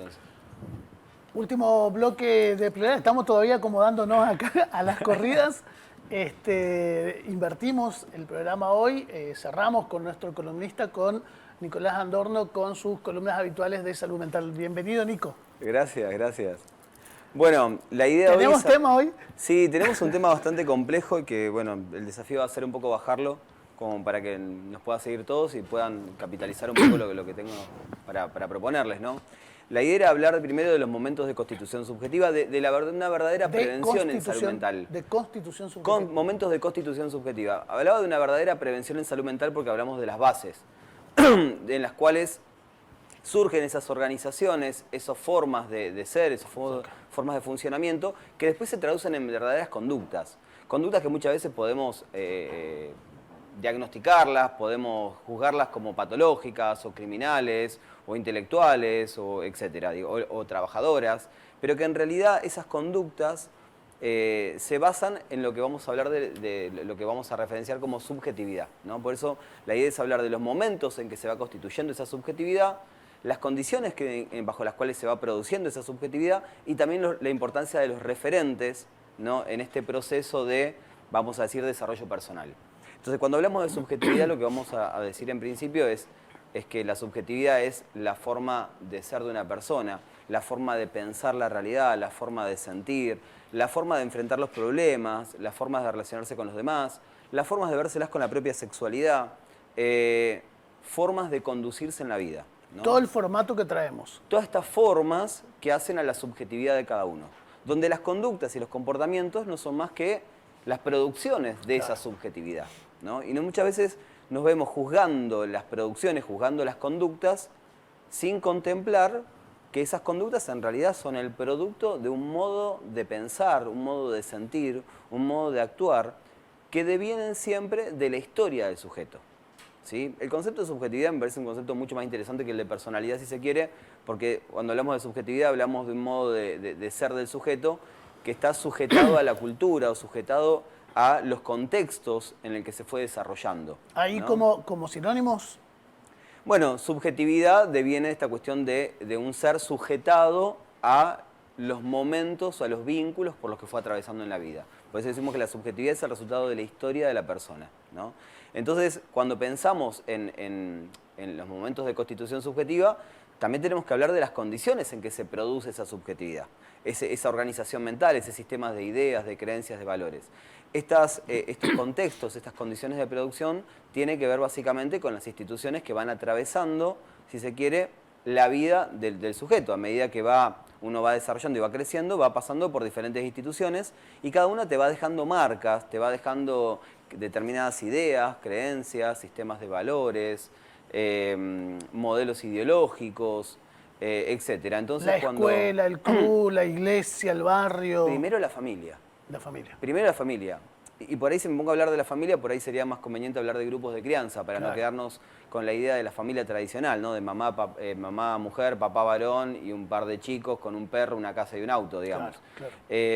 entonces. Último bloque de plenaria, estamos todavía acomodándonos acá a las corridas. Invertimos el programa hoy, cerramos con nuestro columnista, con Nicolás Andorno, con sus columnas habituales de salud mental. Bienvenido, Nico. Gracias, gracias. Bueno, la idea hoy ¿Tenemos tema hoy? Sí, tenemos un tema bastante complejo y que, bueno, el desafío va a ser un poco bajarlo, como para que nos pueda seguir todos y puedan capitalizar un poco lo que tengo para proponerles, ¿no? La idea era hablar primero de los momentos de constitución subjetiva, de una verdadera prevención en salud mental. De constitución subjetiva. Momentos de constitución subjetiva. Hablaba de una verdadera prevención en salud mental porque hablamos de las bases, en las cuales surgen esas organizaciones, esas formas de ser, esas formas de funcionamiento, que después se traducen en verdaderas conductas. Conductas que muchas veces podemos diagnosticarlas, podemos juzgarlas como patológicas o criminales o intelectuales o etcétera, o trabajadoras, pero que en realidad esas conductas se basan en lo que vamos a hablar de lo que vamos a referenciar como subjetividad, ¿no? Por eso la idea es hablar de los momentos en que se va constituyendo esa subjetividad, las condiciones bajo las cuales se va produciendo esa subjetividad y también la importancia de los referentes, ¿no? En este proceso de, vamos a decir, desarrollo personal. Entonces, cuando hablamos de subjetividad, lo que vamos a decir en principio es que la subjetividad es la forma de ser de una persona, la forma de pensar la realidad, la forma de sentir, la forma de enfrentar los problemas, las formas de relacionarse con los demás, las formas de vérselas con la propia sexualidad, formas de conducirse en la vida, ¿no? Todo el formato que traemos. Todas estas formas que hacen a la subjetividad de cada uno, donde las conductas y los comportamientos no son más que las producciones de esa subjetividad, ¿no? Y muchas veces nos vemos juzgando las producciones, juzgando las conductas, sin contemplar que esas conductas en realidad son el producto de un modo de pensar, un modo de sentir, un modo de actuar, que devienen siempre de la historia del sujeto, ¿sí? El concepto de subjetividad me parece un concepto mucho más interesante que el de personalidad, si se quiere, porque cuando hablamos de subjetividad hablamos de un modo de ser del sujeto que está sujetado a la cultura o sujetado a los contextos en el que se fue desarrollando, Ahí, ¿no? como sinónimos. Bueno, subjetividad deviene esta cuestión de un ser sujetado a los momentos o a los vínculos por los que fue atravesando en la vida. Por eso decimos que la subjetividad es el resultado de la historia de la persona, ¿no? Entonces, cuando pensamos en los momentos de constitución subjetiva, también tenemos que hablar de las condiciones en que se produce esa subjetividad, esa organización mental, ese sistema de ideas, de creencias, de valores. Estos contextos, estas condiciones de producción, tienen que ver básicamente con las instituciones que van atravesando, si se quiere, la vida del sujeto. A medida que uno va desarrollando y va creciendo, va pasando por diferentes instituciones y cada una te va dejando marcas, te va dejando determinadas ideas, creencias, sistemas de valores, modelos ideológicos, etcétera. Entonces, La escuela, el club, la iglesia, el barrio. Primero la familia. La familia. Primero la familia. Y por ahí, si me pongo a hablar de la familia, por ahí sería más conveniente hablar de grupos de crianza, para no quedarnos con la idea de la familia tradicional, ¿no? De mamá, mujer, papá, varón y un par de chicos con un perro, una casa y un auto, digamos. Claro.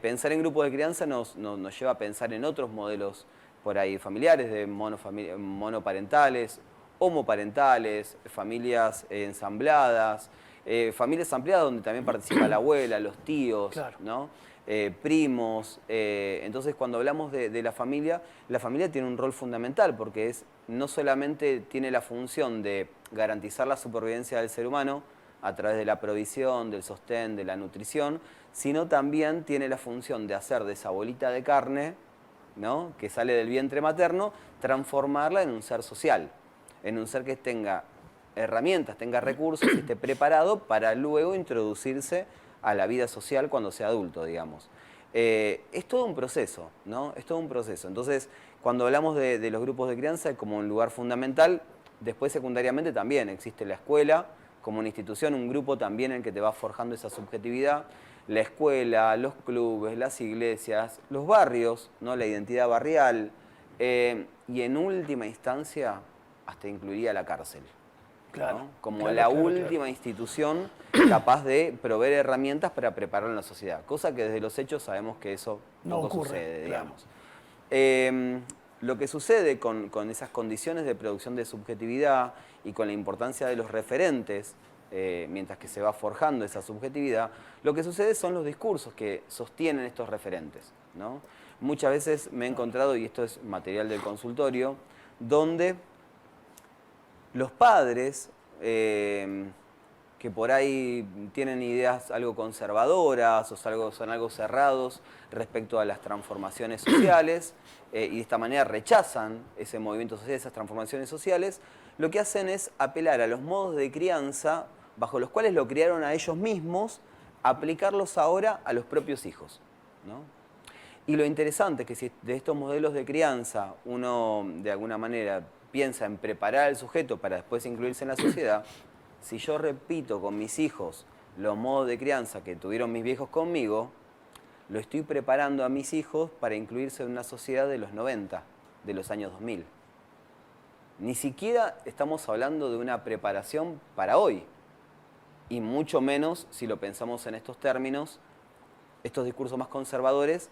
Pensar en grupos de crianza nos lleva a pensar en otros modelos por ahí familiares, de monoparentales, homoparentales, familias ensambladas, familias ampliadas donde también participa la abuela, los tíos, ¿no? Primos. Entonces, cuando hablamos de la familia tiene un rol fundamental porque no solamente tiene la función de garantizar la supervivencia del ser humano a través de la provisión, del sostén, de la nutrición, sino también tiene la función de hacer de esa bolita de carne, ¿no? Que sale del vientre materno, transformarla en un ser social, en un ser que tenga herramientas, tenga recursos y esté preparado para luego introducirse a la vida social cuando sea adulto, digamos. Es todo un proceso, ¿no? Es todo un proceso. Entonces, cuando hablamos de los grupos de crianza como un lugar fundamental, después secundariamente también existe la escuela como una institución, un grupo también en el que te va forjando esa subjetividad, la escuela, los clubes, las iglesias, los barrios, ¿no? La identidad barrial, y en última instancia hasta incluiría la cárcel. Claro, ¿no? Como la última institución capaz de proveer herramientas para preparar a la sociedad, cosa que desde los hechos sabemos que eso no poco ocurre, sucede, digamos. Lo que sucede con esas condiciones de producción de subjetividad y con la importancia de los referentes mientras que se va forjando esa subjetividad, lo que sucede son los discursos que sostienen estos referentes, ¿no? Muchas veces me he encontrado, y esto es material del consultorio, donde los padres que por ahí tienen ideas algo conservadoras o son algo cerrados respecto a las transformaciones sociales y de esta manera rechazan ese movimiento social, esas transformaciones sociales, lo que hacen es apelar a los modos de crianza bajo los cuales lo criaron a ellos mismos, aplicarlos ahora a los propios hijos, ¿no? Y lo interesante es que si de estos modelos de crianza uno de alguna manera piensa en preparar al sujeto para después incluirse en la sociedad, si yo repito con mis hijos los modos de crianza que tuvieron mis viejos conmigo, lo estoy preparando a mis hijos para incluirse en una sociedad de los 90, de los años 2000. Ni siquiera estamos hablando de una preparación para hoy, y mucho menos, si lo pensamos en estos términos, estos discursos más conservadores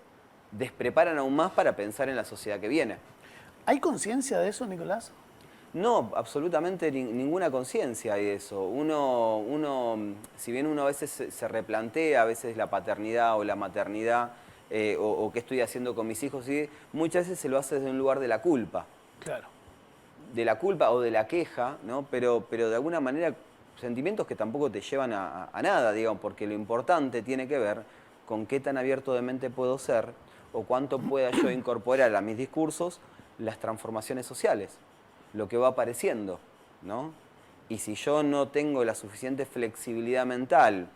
despreparan aún más para pensar en la sociedad que viene. ¿Hay conciencia de eso, Nicolás? No, absolutamente ninguna conciencia hay de eso. Si bien uno a veces se replantea a veces la paternidad o la maternidad o qué estoy haciendo con mis hijos, ¿sí? Muchas veces se lo hace desde un lugar de la culpa. Claro. De la culpa o de la queja, ¿no? Pero de alguna manera sentimientos que tampoco te llevan a nada, digamos, porque lo importante tiene que ver con qué tan abierto de mente puedo ser o cuánto pueda yo incorporar a mis discursos las transformaciones sociales, lo que va apareciendo, ¿no? Y si yo no tengo la suficiente flexibilidad mental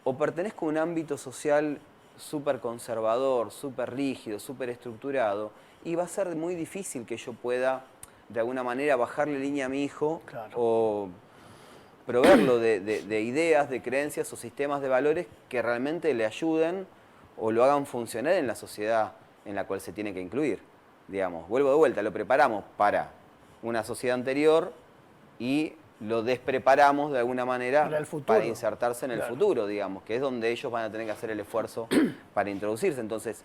o pertenezco a un ámbito social súper conservador, súper rígido, súper estructurado, y va a ser muy difícil que yo pueda, de alguna manera, bajarle línea a mi hijo, claro, o proveerlo de ideas, de creencias o sistemas de valores que realmente le ayuden o lo hagan funcionar en la sociedad en la cual se tiene que incluir. Digamos, vuelvo de vuelta, lo preparamos para una sociedad anterior y lo despreparamos de alguna manera para insertarse en el futuro, digamos, que es donde ellos van a tener que hacer el esfuerzo para introducirse. Entonces,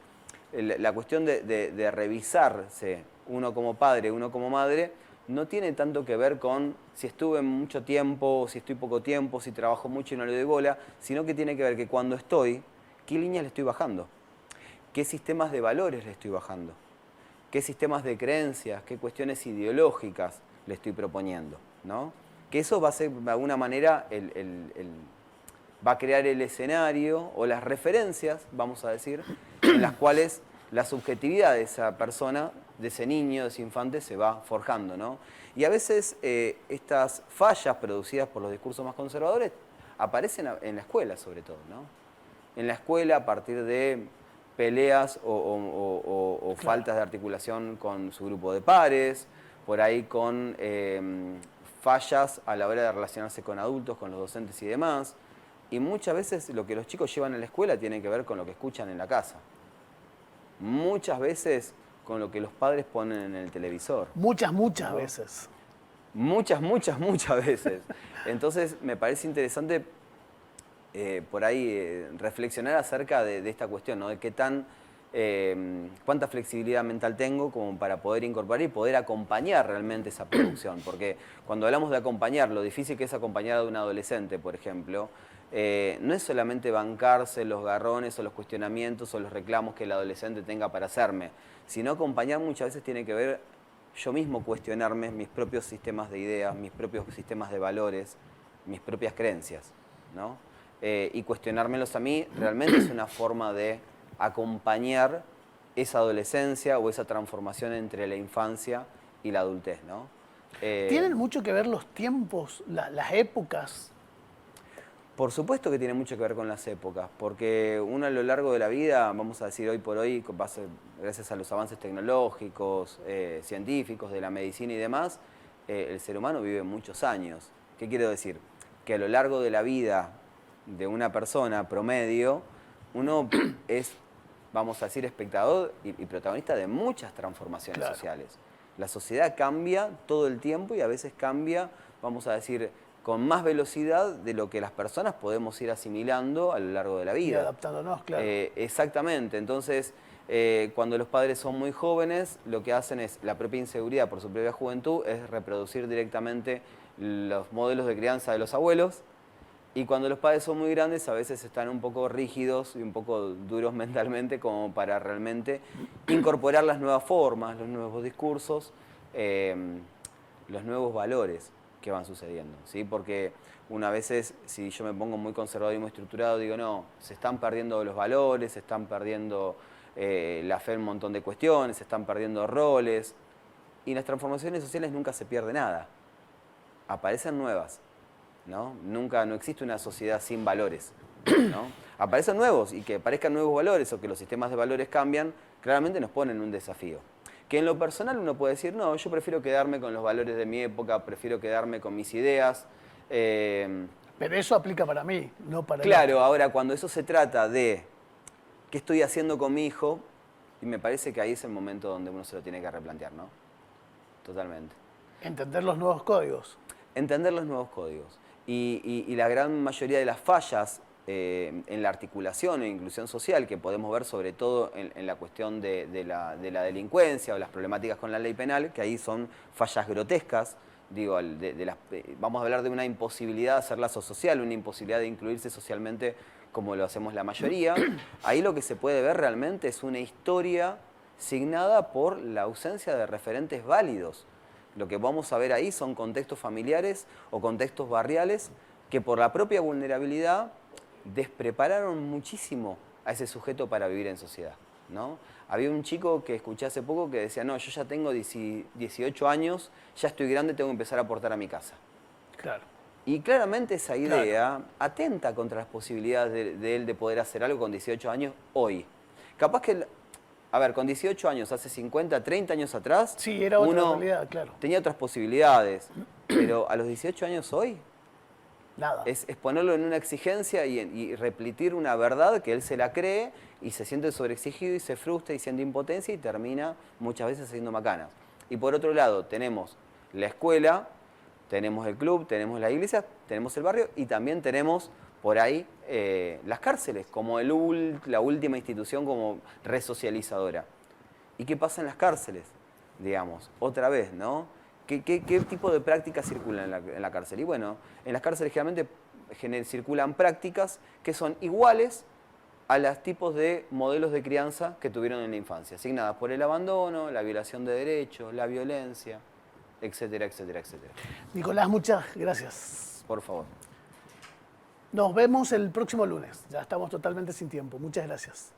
la cuestión de revisarse uno como padre, uno como madre, no tiene tanto que ver con si estuve mucho tiempo, si estoy poco tiempo, si trabajo mucho y no le doy bola, sino que tiene que ver que cuando estoy, ¿qué líneas le estoy bajando? ¿Qué sistemas de valores le estoy bajando? ¿Qué sistemas de creencias, qué cuestiones ideológicas le estoy proponiendo, ¿no? Que eso va a ser, de alguna manera, va a crear el escenario o las referencias, vamos a decir, en las cuales la subjetividad de esa persona, de ese niño, de ese infante, se va forjando, ¿no? Y a veces estas fallas producidas por los discursos más conservadores aparecen en la escuela, sobre todo, ¿no? En la escuela, a partir de peleas o faltas de articulación con su grupo de pares, por ahí con fallas a la hora de relacionarse con adultos, con los docentes y demás. Y muchas veces lo que los chicos llevan a la escuela tiene que ver con lo que escuchan en la casa. Muchas veces con lo que los padres ponen en el televisor. Muchas veces. Muchas veces. Entonces me parece interesante por ahí reflexionar acerca de esta cuestión, ¿no? De qué cuánta flexibilidad mental tengo como para poder incorporar y poder acompañar realmente esa producción. Porque cuando hablamos de acompañar, lo difícil que es acompañar a un adolescente, por ejemplo, no es solamente bancarse los garrones o los cuestionamientos o los reclamos que el adolescente tenga para hacerme, sino acompañar muchas veces tiene que ver yo mismo cuestionarme mis propios sistemas de ideas, mis propios sistemas de valores, mis propias creencias, ¿no? Y cuestionármelos a mí realmente es una forma de acompañar esa adolescencia o esa transformación entre la infancia y la adultez, ¿no? ¿Tienen mucho que ver los tiempos, las épocas? Por supuesto que tiene mucho que ver con las épocas, porque uno a lo largo de la vida, vamos a decir hoy por hoy, gracias a los avances tecnológicos, científicos, de la medicina y demás, el ser humano vive muchos años. ¿Qué quiero decir? Que a lo largo de la vida de una persona promedio, uno es, vamos a decir, espectador y protagonista de muchas transformaciones sociales. La sociedad cambia todo el tiempo y a veces cambia, vamos a decir, con más velocidad de lo que las personas podemos ir asimilando a lo largo de la vida. Y adaptándonos, claro. Exactamente. Entonces, Cuando los padres son muy jóvenes, lo que hacen es, la propia inseguridad por su propia juventud, es reproducir directamente los modelos de crianza de los abuelos. Y cuando los padres son muy grandes, a veces están un poco rígidos y un poco duros mentalmente como para realmente incorporar las nuevas formas, los nuevos discursos, los nuevos valores que van sucediendo, ¿sí? Porque una veces, si yo me pongo muy conservador y muy estructurado, digo, no, se están perdiendo los valores, se están perdiendo la fe en un montón de cuestiones, se están perdiendo roles, y en las transformaciones sociales nunca se pierde nada, aparecen nuevas, ¿no? Nunca, no existe una sociedad sin valores, ¿no? Aparecen nuevos, y que aparezcan nuevos valores o que los sistemas de valores cambian, claramente nos ponen un desafío. Que en lo personal uno puede decir, no, yo prefiero quedarme con los valores de mi época, prefiero quedarme con mis ideas. Pero eso aplica para mí, no para Claro, ahora cuando eso se trata de qué estoy haciendo con mi hijo, y me parece que ahí es el momento donde uno se lo tiene que replantear, ¿no? Totalmente. entender los nuevos códigos. Entender los nuevos códigos. Y la gran mayoría de las fallas en la articulación e inclusión social que podemos ver sobre todo en la cuestión de la delincuencia o las problemáticas con la ley penal, que ahí son fallas grotescas, digo, vamos a hablar de una imposibilidad de hacer lazo social, una imposibilidad de incluirse socialmente como lo hacemos la mayoría. Ahí lo que se puede ver realmente es una historia signada por la ausencia de referentes válidos. Lo que vamos a ver ahí son contextos familiares o contextos barriales que por la propia vulnerabilidad desprepararon muchísimo a ese sujeto para vivir en sociedad, ¿no? Había un chico que escuché hace poco que decía, no, yo ya tengo 18 años, ya estoy grande, tengo que empezar a aportar a mi casa. Claro. Y claramente esa idea atenta contra las posibilidades de él de poder hacer algo con 18 años hoy. Capaz que, a ver, con 18 años, hace 50, 30 años atrás, Sí, era otra uno realidad, claro. tenía otras posibilidades, pero a los 18 años hoy Nada. es ponerlo en una exigencia y repetir una verdad que él se la cree y se siente sobreexigido y se frustra y siente impotencia y termina muchas veces haciendo macanas. Y por otro lado tenemos la escuela, tenemos el club, tenemos la iglesia, tenemos el barrio y también tenemos por ahí las cárceles como la última institución como resocializadora. ¿Y qué pasa en las cárceles? Digamos, otra vez, ¿no? ¿Qué tipo de prácticas circulan en la cárcel? Y bueno, en las cárceles generalmente circulan prácticas que son iguales a los tipos de modelos de crianza que tuvieron en la infancia, asignadas por el abandono, la violación de derechos, la violencia, etcétera, etcétera, etcétera. Nicolás, muchas gracias. Por favor. Nos vemos el próximo lunes. Ya estamos totalmente sin tiempo. Muchas gracias.